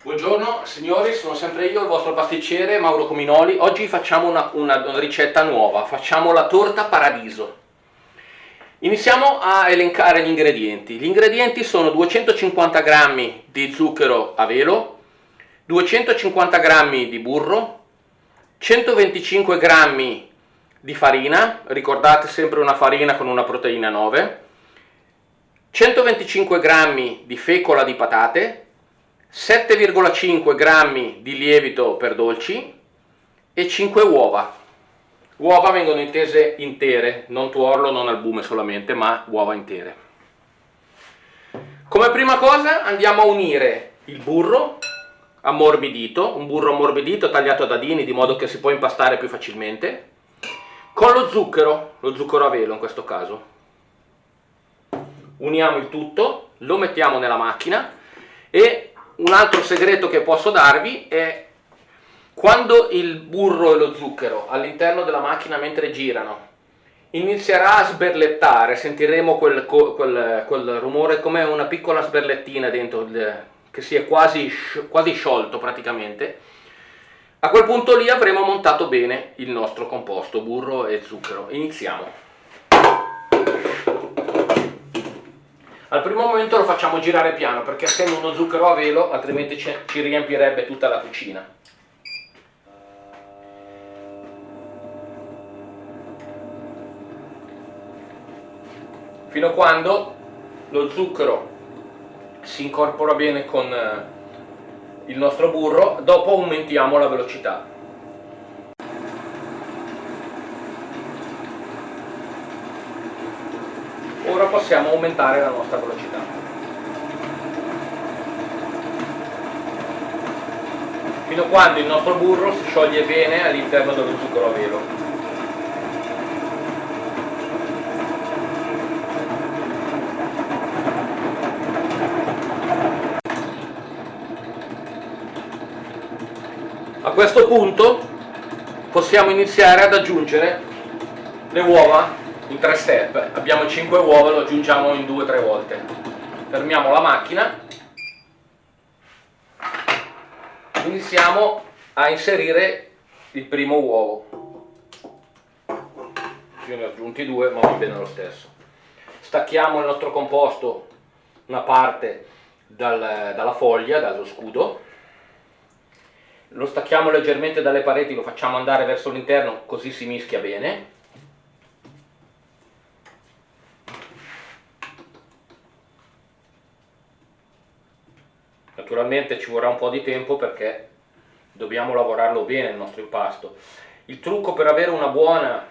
Buongiorno signori, sono sempre io, il vostro pasticcere Mauro Cominoli. Oggi facciamo una ricetta nuova, facciamo la torta paradiso. Iniziamo a elencare gli ingredienti. Gli ingredienti sono 250 grammi di zucchero a velo, 250 grammi di burro, 125 grammi di farina, ricordate sempre una farina con una proteina 9, 125 grammi di fecola di patate, 7,5 grammi di lievito per dolci e 5 uova. Uova vengono intese intere, non tuorlo, non albume solamente, ma uova intere. Come prima cosa andiamo a unire il burro ammorbidito, un burro ammorbidito tagliato a dadini di modo che si può impastare più facilmente, con lo zucchero a velo in questo caso. Uniamo il tutto, lo mettiamo nella macchina e un altro segreto che posso darvi è quando il burro e lo zucchero all'interno della macchina mentre girano inizierà a sberlettare, sentiremo quel rumore come una piccola sberlettina dentro che si è quasi sciolto praticamente. A quel punto lì avremo montato bene il nostro composto burro e zucchero. Iniziamo. Al primo momento lo facciamo girare piano perché essendo uno zucchero a velo altrimenti ci riempirebbe tutta la cucina. Fino a quando lo zucchero si incorpora bene con il nostro burro, dopo aumentiamo la velocità. Ora possiamo aumentare la nostra velocità. Fino a quando il nostro burro si scioglie bene all'interno dello zucchero a velo. A questo punto possiamo iniziare ad aggiungere le uova in 3 step. Abbiamo 5 uova, lo aggiungiamo in 2-3 volte. Fermiamo la macchina, iniziamo a inserire il primo uovo. Io ne ho aggiunti 2, ma va bene lo stesso. Stacchiamo il nostro composto una parte dalla foglia, dallo scudo, lo stacchiamo leggermente dalle pareti, lo facciamo andare verso l'interno così si mischia bene. Naturalmente ci vorrà un po' di tempo perché dobbiamo lavorarlo bene il nostro impasto. Il trucco per avere una buona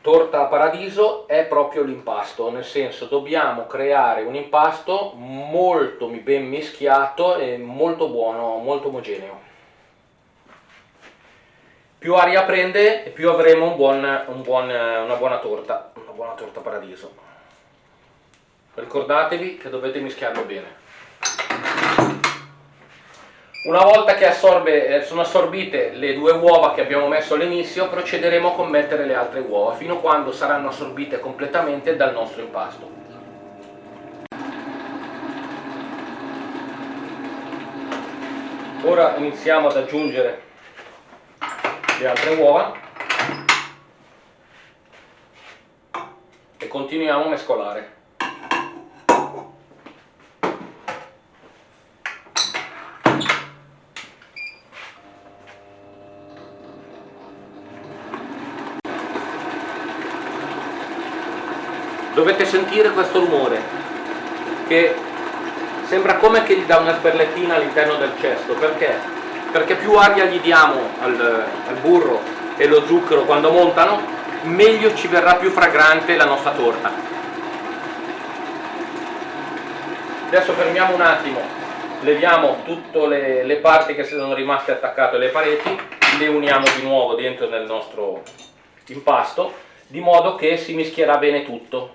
torta a paradiso è proprio l'impasto, nel senso dobbiamo creare un impasto molto ben mischiato e molto buono, molto omogeneo. Più aria prende e più avremo una buona torta paradiso. Ricordatevi che dovete mischiarlo bene. Una volta che sono assorbite le 2 uova che abbiamo messo all'inizio, procederemo a mettere le altre uova fino a quando saranno assorbite completamente dal nostro impasto. Ora iniziamo ad aggiungere le altre uova e continuiamo a mescolare. Dovete sentire questo rumore che sembra come che gli dà una sberlettina all'interno del cesto. Perché? Perché più aria gli diamo al burro e lo zucchero quando montano, meglio ci verrà, più fragrante la nostra torta. Adesso fermiamo un attimo, leviamo tutte le parti che sono rimaste attaccate alle pareti, le uniamo di nuovo dentro nel nostro impasto, di modo che si mischierà bene tutto.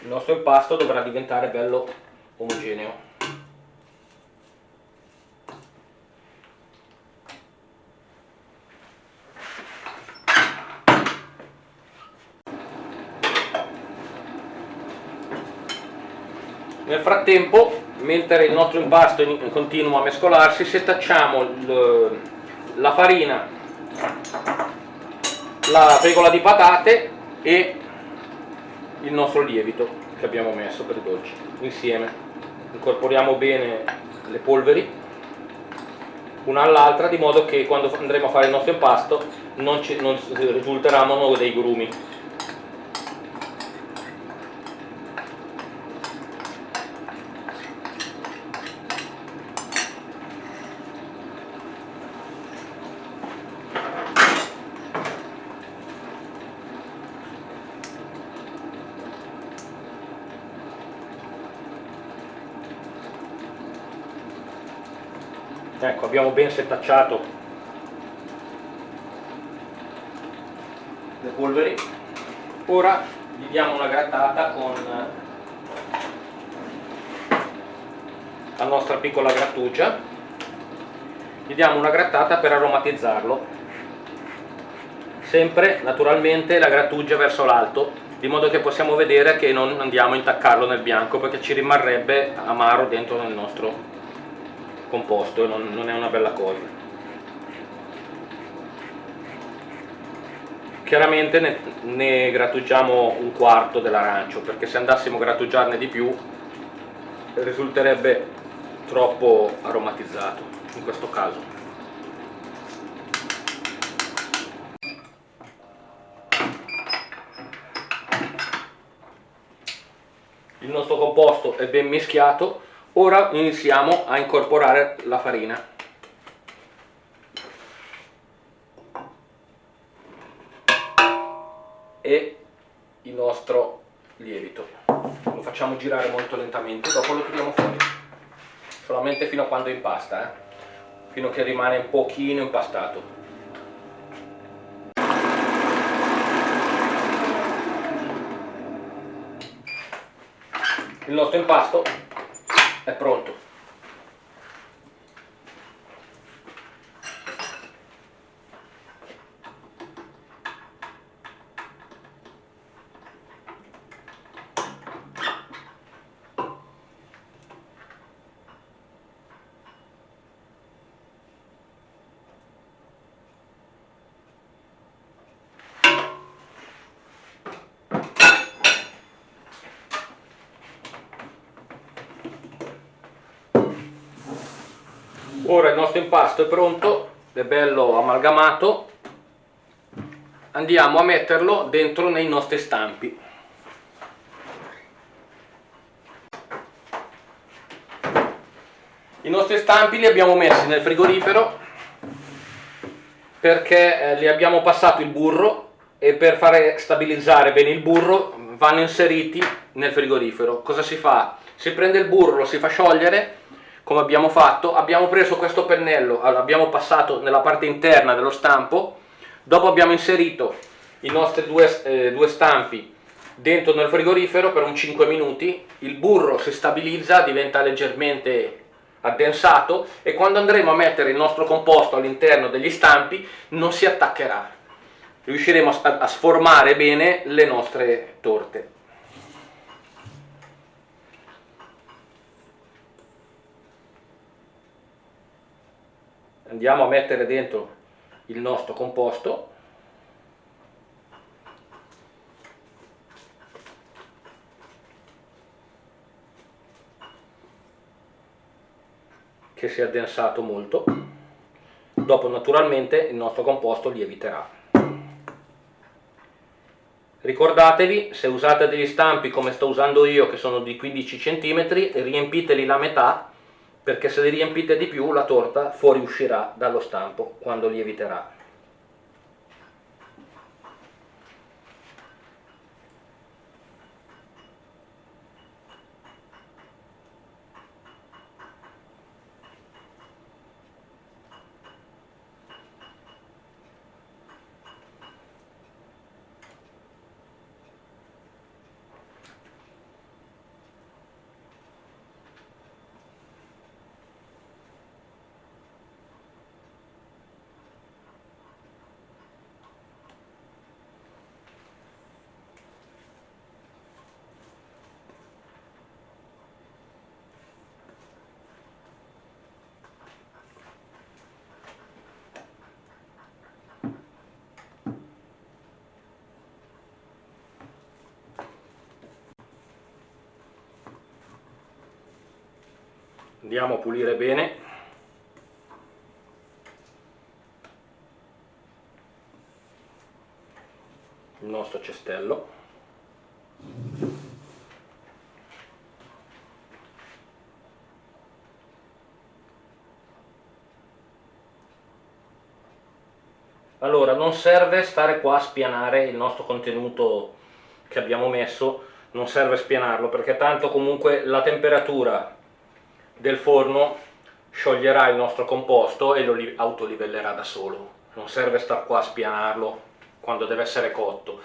il nostro impasto dovrà diventare bello omogeneo. Nel frattempo, mentre il nostro impasto continua a mescolarsi, setacciamo la farina, la fecola di patate e il nostro lievito che abbiamo messo per i dolci insieme. Incorporiamo bene le polveri una all'altra, di modo che quando andremo a fare il nostro impasto non risulteranno dei grumi. Ecco, abbiamo ben setacciato le polveri. Ora gli diamo una grattata con la nostra piccola grattugia, gli diamo una grattata per aromatizzarlo, sempre naturalmente la grattugia verso l'alto, di modo che possiamo vedere che non andiamo a intaccarlo nel bianco, perché ci rimarrebbe amaro dentro nel nostro composto e non è una bella cosa. Chiaramente ne grattugiamo un quarto dell'arancio, perché se andassimo a grattugiarne di più risulterebbe troppo aromatizzato in questo caso. Il nostro composto è ben mischiato, ora iniziamo a incorporare la farina. E il nostro lievito. Lo facciamo girare molto lentamente, dopo lo tiriamo fuori. Solamente fino a quando impasta, fino a che rimane un pochino impastato. Il nostro impasto è pronto. Ora il nostro impasto è pronto, è bello amalgamato, andiamo a metterlo dentro nei nostri stampi. I nostri stampi li abbiamo messi nel frigorifero perché li abbiamo passato il burro e per fare stabilizzare bene il burro vanno inseriti nel frigorifero. Cosa si fa? Si prende il burro, lo si fa sciogliere, come abbiamo fatto, abbiamo preso questo pennello, l'abbiamo passato nella parte interna dello stampo, dopo abbiamo inserito i nostri due stampi dentro nel frigorifero per un 5 minuti, il burro si stabilizza, diventa leggermente addensato e quando andremo a mettere il nostro composto all'interno degli stampi non si attaccherà, riusciremo a sformare bene le nostre torte. Andiamo a mettere dentro il nostro composto. Che si è addensato molto, dopo naturalmente il nostro composto lieviterà. Ricordatevi, se usate degli stampi come sto usando io, che sono di 15 cm, riempiteli la metà, perché se li riempite di più la torta fuoriuscirà dallo stampo quando lieviterà. Andiamo a pulire bene il nostro cestello. Allora, non serve stare qua a spianare il nostro contenuto che abbiamo messo, non serve spianarlo perché tanto comunque la temperatura del forno scioglierà il nostro composto e lo autolivellerà da solo. Non serve star qua a spianarlo quando deve essere cotto.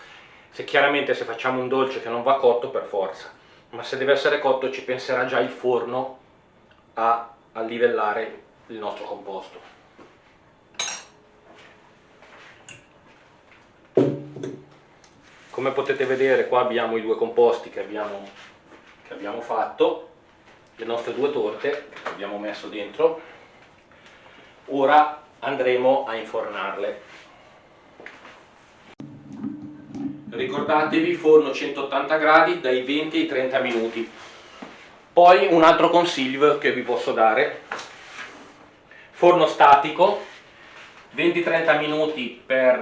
Chiaramente se facciamo un dolce che non va cotto, per forza, ma se deve essere cotto ci penserà già il forno a livellare il nostro composto. Come potete vedere, qua abbiamo i due composti che abbiamo fatto, le nostre due torte che abbiamo messo dentro. Ora andremo a infornarle. Ricordatevi, forno 180 gradi dai 20 ai 30 minuti. Poi un altro consiglio che vi posso dare: forno statico, 20-30 minuti per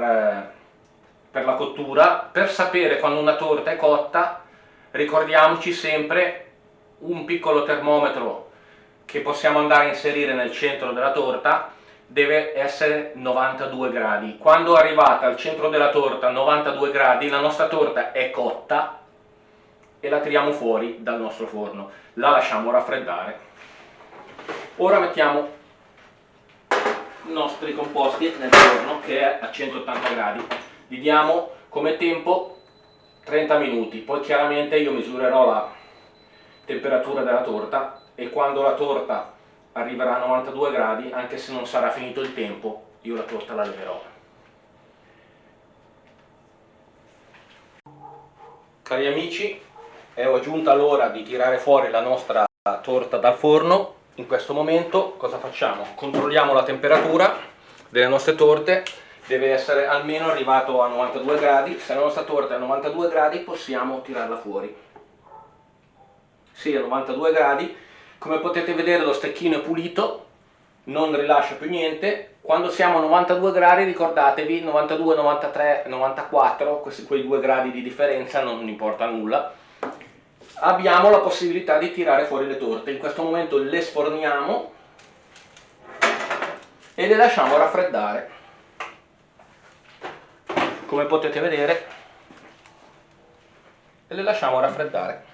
la cottura. Per sapere quando una torta è cotta, ricordiamoci sempre un piccolo termometro che possiamo andare a inserire nel centro della torta, deve essere 92 gradi. Quando arrivate al centro della torta 92 gradi, la nostra torta è cotta e la tiriamo fuori dal nostro forno, la lasciamo raffreddare. Ora mettiamo i nostri composti nel forno che è a 180 gradi. Gli diamo come tempo 30 minuti, poi chiaramente io misurerò la temperatura della torta e quando la torta arriverà a 92 gradi, anche se non sarà finito il tempo, io la torta la leverò. Cari amici, è giunta l'ora di tirare fuori la nostra torta dal forno. In questo momento cosa facciamo? Controlliamo la temperatura delle nostre torte. Deve essere almeno arrivato a 92 gradi, se la nostra torta è a 92 gradi possiamo tirarla fuori. Sì, a 92 gradi, come potete vedere lo stecchino è pulito, non rilascia più niente. Quando siamo a 92 gradi ricordatevi, 92, 93, 94, quei 2 gradi di differenza non importa nulla, abbiamo la possibilità di tirare fuori le torte. In questo momento le sforniamo e le lasciamo raffreddare. Come potete vedere, le lasciamo raffreddare.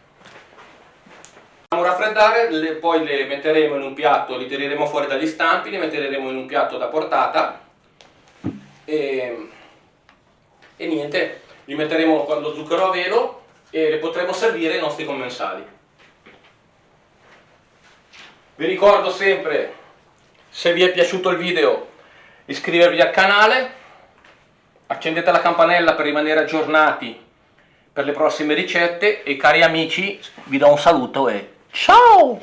Poi le metteremo in un piatto, li tireremo fuori dagli stampi, li metteremo in un piatto da portata e niente, li metteremo con lo zucchero a velo e le potremo servire ai nostri commensali. Vi ricordo sempre, se vi è piaciuto il video, iscrivervi al canale, accendete la campanella per rimanere aggiornati per le prossime ricette e cari amici vi do un saluto e ciao!